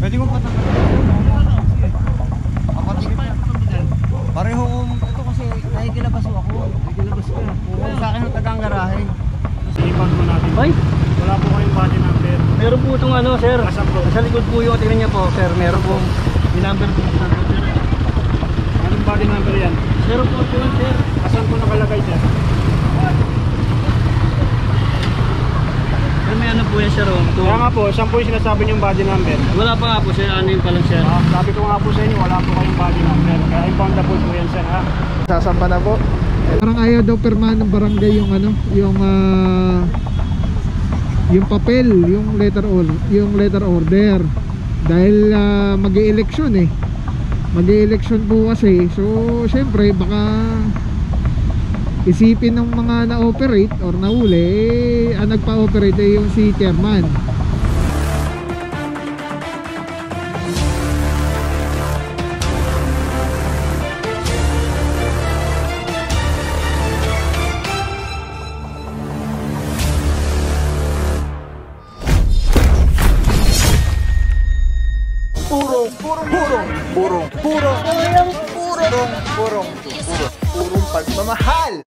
Pwede kong patanggal. Ako din pa. Pareho ito kasi nakikilabas ako. Nakikilabas ko. Kung sa akin ang tagang garahe. Sinipan po natin. Ay, Wala po kayong body number. meron po itong ano, sir. Asan po? Sa likod po yung tingnan niya po, sir. Meron po. Yung number po. Anong body number yan? Meron po ito yun, sir. Asan po nakalagay dyan? Sir, may ano po yan, sir. Kaya nga po, saan po yung sinasabi niyong body number? Wala pa nga po, sir. Ano yung palang, sir? Sabi ko nga po sa inyo, wala po kayong body number. Kaya impoundable po yan, sir, ha? Sasampa na po. Parang ayaw daw pirmahan ng barangay yung ano, yung papel, yung letter order dahil mag-e-election eh. Mag-e-election po kasi. So, syempre baka isipin ng mga na-operate or nahuli, ang nagpa-operate ay yung si chairman. Purong pagmamahal.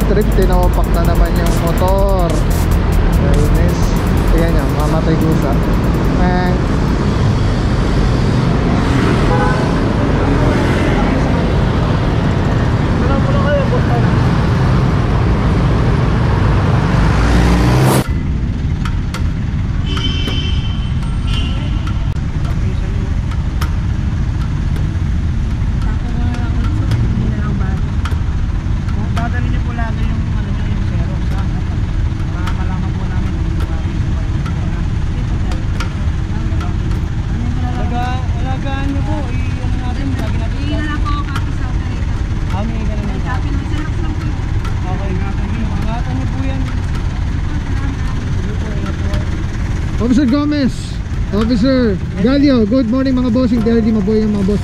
trip, tinawapak na naman yung motor. Kainis. Tingnan nyo, mamatay gusa. Dadalhin niyo po lagi yung Officer Gomez, Officer Galio, good morning mga bossing. Dahil di mabuhay yung mga boss.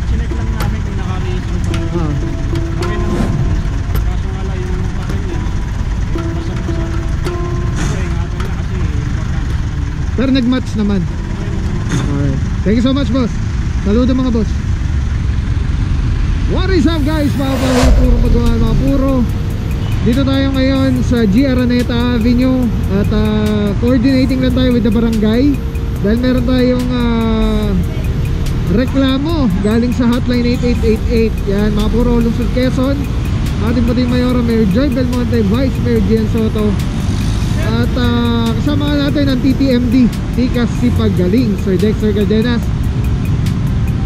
Chinek lang namin kung naka-register pa. Ah. Okay naman. Kaso nga lang yung papel niya. Basa-basa. Okay, ingatan niya kasi importante. Pero nag-match naman. Alright. Thank you so much, boss. Saludo mga boss. What is up guys? Mga puro magawa, mga puro. Dito tayo ngayon sa G. Araneta Avenue. At coordinating lang tayo with the barangay. Dahil meron tayong reklamo galing sa hotline 8888. Yan, mga puro lungsod Quezon. Ating pating Mayora, Mayor Joy Belmonte, Vice Mayor Gian Soto. At kasama natin ang TTMD, Tikas Sipagaling, Sir Dexter Cardenas.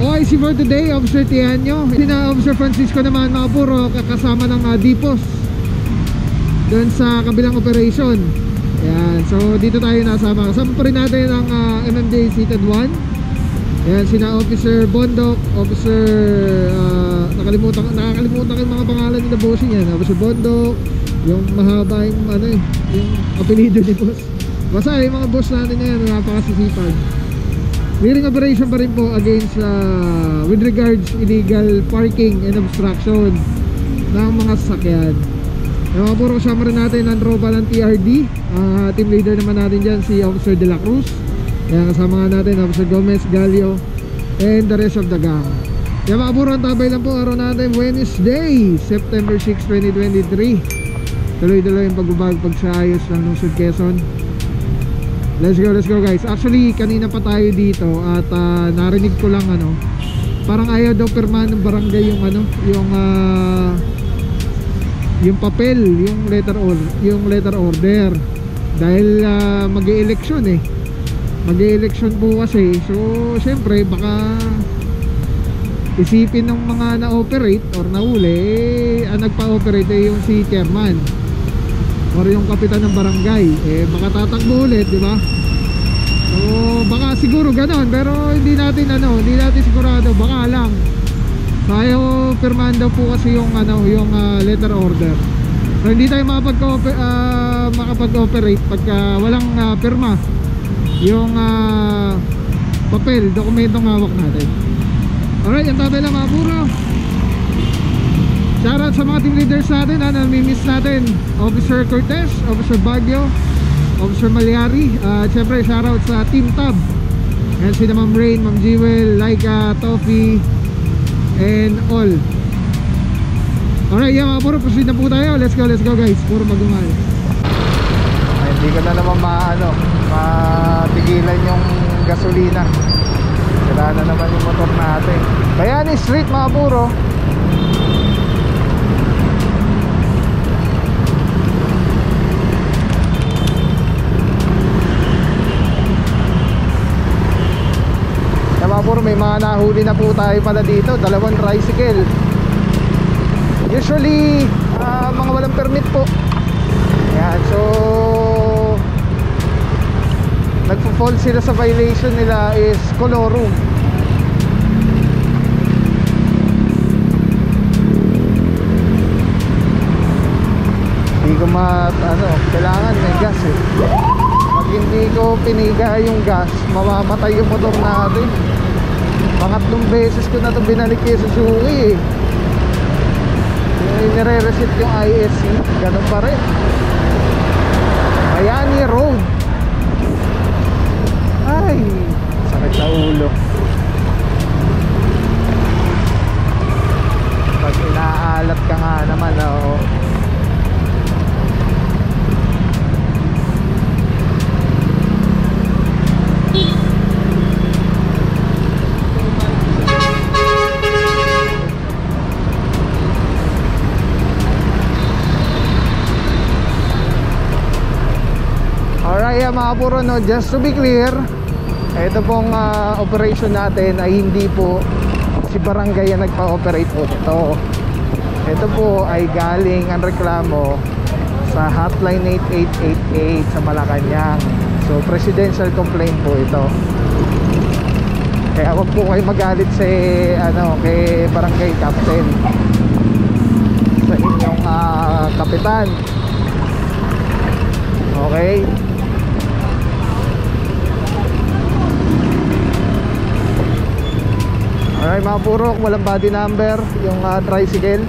OIC for today, Officer Tianyo. Sina Officer Francisco naman, mga puro, kasama ng Dipos doon sa kabilang operation. Yan, so dito tayo nasama. Kasama pa rin natin ang MMDA Seated 1. Yan, sina Officer Bondok, Officer nakakalimutan ko yung mga pangalan nila bossing yan. Officer Bondok, yung mahaba yung yung apelido ni boss. Basta yung mga boss natin na yan, napakasisipag. Clearing operation pa rin po against with regards illegal parking and obstruction ng mga sasakyan. Yung mga puro kasama rin natin ang tropa ng TRD. Team leader naman natin dyan si Officer De La Cruz. Kaya kasama nga natin Officer Gomez, Galio, and the rest of the gang. Kaya mga puro, ang tabay lang po araw natin Wednesday, September 6, 2023. Tuloy-tuloy yung pagsayos ng lungsod Quezon. Let's go guys. Actually kanina pa tayo dito at narinig ko lang parang ayaw daw pirmahan ng barangay yung papel, yung letter order dahil mag-e-election mag-e-election po kasi. So syempre baka isipin ng mga na-operate or nahuli nagpa-operate yung si chairman or yung kapitan ng barangay, baka tatakbo ulit, di ba? So baka siguro ganon, pero hindi natin sigurado, baka lang. So ayaw pirmahan daw po kasi yung letter order. So hindi tayo makapag-operate pagka walang pirma yung papel, dokumentong hawak natin. Alright, yung tabay lang mga puro. Shoutout sa mga team leaders natin, namimiss natin Officer Cortez, Officer Baguio, Officer Maliari. Siyempre shoutout sa Team Tab. Ayan si Ma'am Rain, Ma'am Jewel, Laika, Toffee, and all. Alright, yan mga puro, proceed na po tayo. Let's go guys, puro magumal. Hindi ko na naman matigilan yung gasolina. Sira na naman yung motor natin. Bayani Street mga puro. Puro may mga nahuli na po tayo pala dito, 2 tricycle. Usually mga walang permit po. Yan, so nagpo-fall sila sa violation nila is colorum. Hindi ko kailangan may gas Pag hindi ko piniga yung gas, mamamatay yung motor natin. Pangatlong beses ko na ito binalik kay Suzuki nire-reset yung ISC, ganun pa rin. Bayani Road. Ay, sakit sa ulo pag inaalat ka nga naman. Alright mga puro, just to be clear, ito pong operation natin ay hindi po si barangay ang nagpa-operate po ito. Ito po ay galing ang reklamo sa hotline 8888 sa Malacanang. So presidential complaint po ito. Kaya wag po kayo magalit kay barangay captain, sa inyong kapitan. Okay? Alright mga purok, walang body number yung tricycle.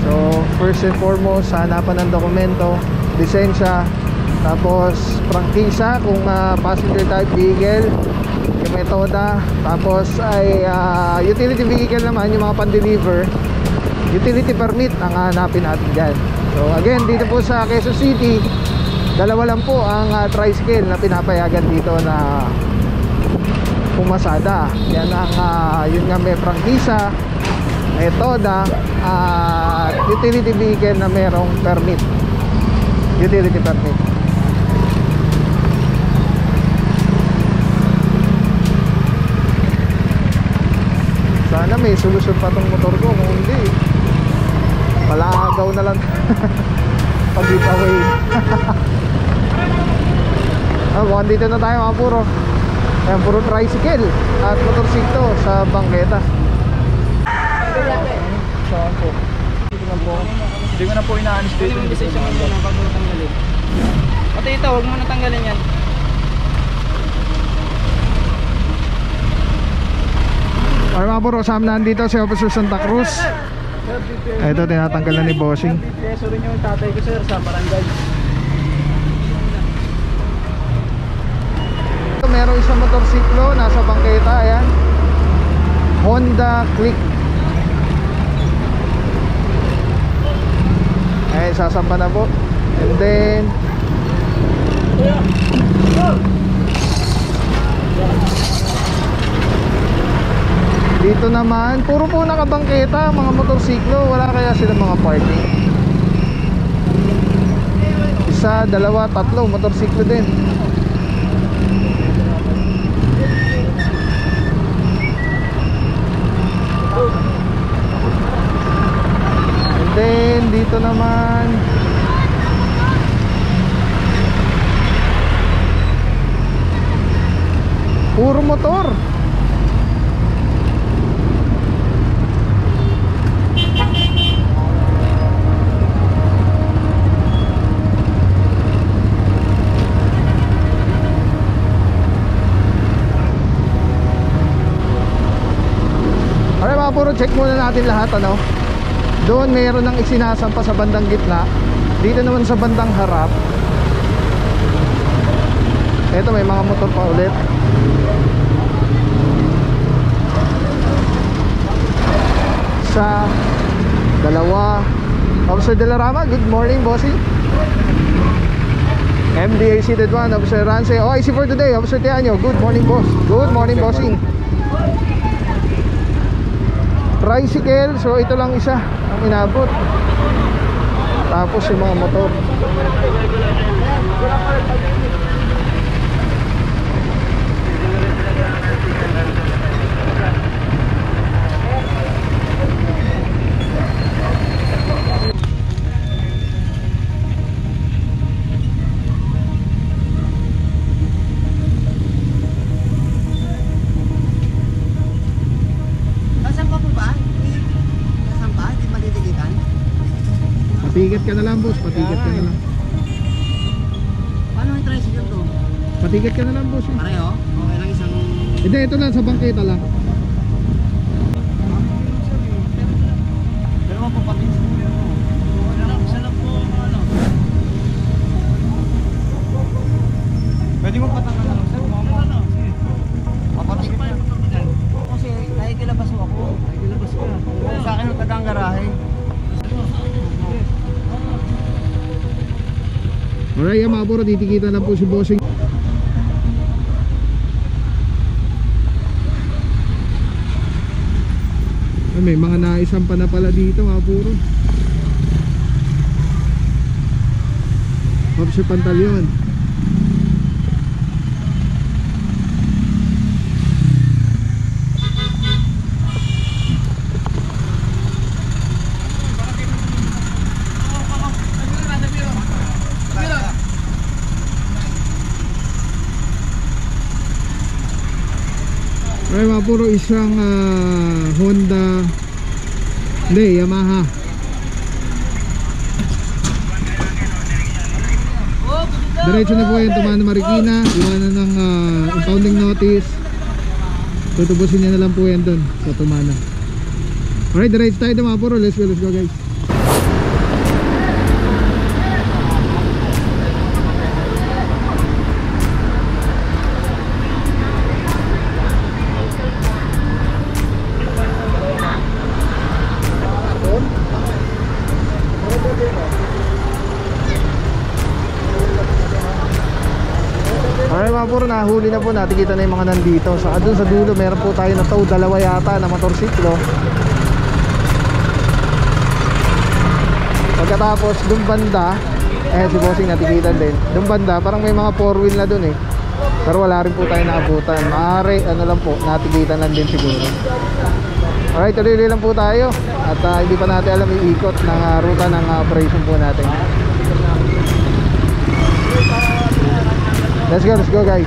So first and foremost, hanapan ng dokumento, lisensya, tapos prangkisa kung passenger type vehicle, yung metoda, tapos ay utility vehicle naman, yung mga pan-deliver, utility permit ang hanapin natin dyan. So again, dito po sa Quezon City, dalawa lang po ang tricycle na pinapayagan dito na pumasada. Yan ang yun nga, may prangkisa, metoda at utility vehicle na merong permit, utility permit. Sana may solusyon pa tong motor ko, kung hindi palagaw na lang pag giveaway. Mukhang dito na tayo mga puro. Ayan, puro tricycle at motorsiklo sa bangketa. Saan po? Hindi ko na po inaanis dito. Hindi mo lisensya mo na bago natanggalin. Pati ito, huwag mo natanggalin yan. Ay mga puro, kasama na dito si Officer Santa Cruz. Ito, tinatanggal na ni Bossing. Peso rin yung tatay ko sir sa barangay. Merong isang motorsiklo nasa bangketa, ayan, Honda Click. Ay, sasampa na po. And then dito naman, puro po nakabangketa mga motorsiklo. Wala kaya sila mga parking? Isa, dalawa, tatlo, motorsiklo din. And then dito naman puro motor. Alright mga puro, check muna natin lahat, ano. Doon mayroon ng isinasampa sa bandang gitna. Dito naman sa bandang harap, eto may mga motor pa ulit. Isa, dalawa. Officer De La Rama, good morning bossing. MDA seated 1, Officer Rance. OIC for today, Officer Tianyo, good morning boss. Good morning bossing. Tricycle, so ito lang isa ang inabot. Tapos yung mga motor. Patiket ka na lang boss, patiket ka na lang. Paano yung tricycle to? Patiket ka na lang boss. Pareho? Okay lang isang... Hindi, ito lang sa bangketa lang. Pero mapapatin sa mga mo. Isa lang po, ano. Pwede mo patanggal na lang sir. Papatin pa yung pagkakinan. Kasi nakikilabas mo ako. Nakikilabas ka. Sa akin ang tagang garahe. Alright, mga puro, titikita lang po si bossing. Ay, may mga naisampa na pala dito mga puro. Officer Pantaleon. Ay mga puro, isang Honda, hindi, Yamaha. Diretso na po yung Tumano Marikina. Iwanan ng impounding notice. tutubusin niya na lang po yan doon sa Tumana. Alright, diretso tayo mga puro. Let's go guys. Alright mga puro, nahuli na po. Nakikita na yung mga nandito. Saka dun sa dulo meron po tayo na tow, dalawa yata na motorsiklo. Pagkatapos dun banda, si bossing natikitan din. Dun banda parang may mga 4-wheel na dun eh, pero wala rin po tayo naabutan. Maaari ano lang po, natikitan lang din siguro. Alright, tuloy lang po tayo. At hindi pa natin alam yung ikot ng ruta ng operation po natin. Let's go guys.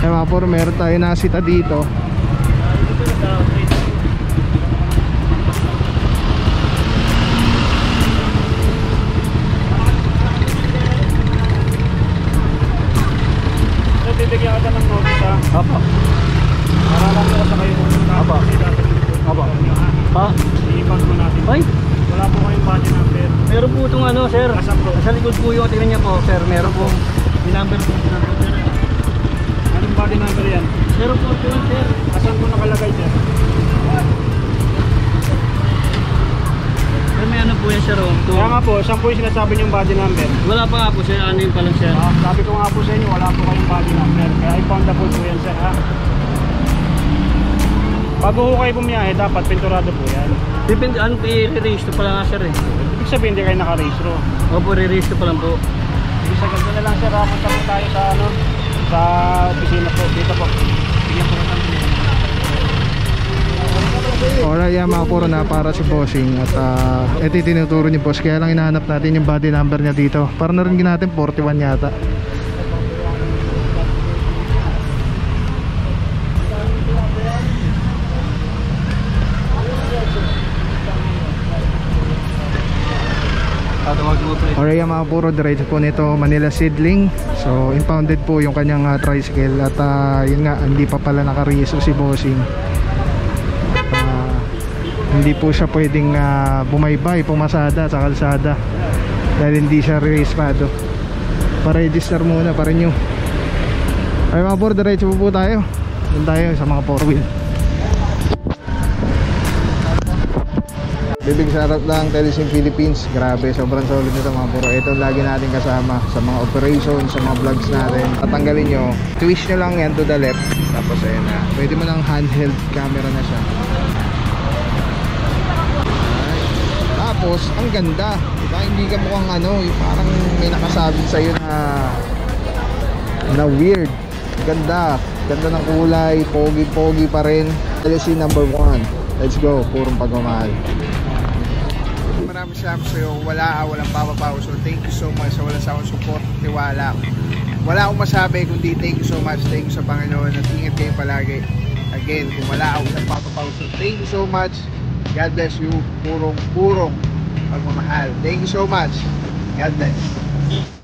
Mga puro, meron tayo nasita dito. So, bibigyan ka ng notice ha? Opo. Para lang ko sa kayo. Opo. Opo. Pa? I-count mo natin. Ay, Wala po kayong body number. meron po itong ano, sir. Asan po? Nasa likod po yung tingnan niya po, sir. Meron po. Yung number po. Anong body number yan? Meron po ito, sir. Asan po nakalagay sir? Sir, may ano po yan, sir. Oh. Kaya nga po, saan po yung sinasabi niyong body number? Wala pa nga po, sir. Ano yun pa lang, sir? Sabi ko nga po sa inyo, wala po kayong body number. Kaya i-foundable po yan sir ha. Bago ho kayo bumiyahe, dapat pinturado po yan. Depende, ano, i-raise to pa lang nga, sir eh. Ibig sabihin hindi kayo naka-registro. Opo, i-raise to pa lang po. Ibig sabihin ko na lang sir ha, punta po tayo sa ano, sa opisina po, dito po. Bigyan po natin. Alright, yan mga puro, na para si bossing. At ito yung tinuturo ni boss. Kaya lang hinahanap natin yung body number niya dito. Para narinig natin 41 yata. Alright, yan mga puro, diretso po nito Manila Seedling. So impounded po yung kanyang tricycle. At yun nga, hindi pa pala nakaregister si bossing. Hindi po siya pwedeng bumaybay, pumasada sa kalsada dahil hindi siya rehistrado. Pa-register muna, pa-renew. Ay mga puro, diretso po tayo. Doon tayo sa mga 4-wheel. Bibig sarap lang, Telesim Philippines. Grabe, sobrang solid nito mga puro. Ito lagi natin kasama sa mga operations, sa mga vlogs natin. Tatanggalin nyo, twist nyo lang yan to the left. Tapos ayun na, pwede mo ng handheld camera na siya. Tapos, ang ganda, diba? Hindi ka mukhang ano, parang may nakasabit sa'yo na weird. Ganda, ganda ng kulay, pogi pa rin. LSC number 1. Let's go, purong pagmamahal. Maraming salamat sa'yo. Walang papapaw. So thank you so much sa walang sawang support, tiwala. Wala akong masabi kundi thank you so much. Thank you sa Panginoon at ingat kayo palagi. Again, kung wala akong papapaw. So thank you so much. God bless you. Purong pagmamahal. Thank you so much. God bless.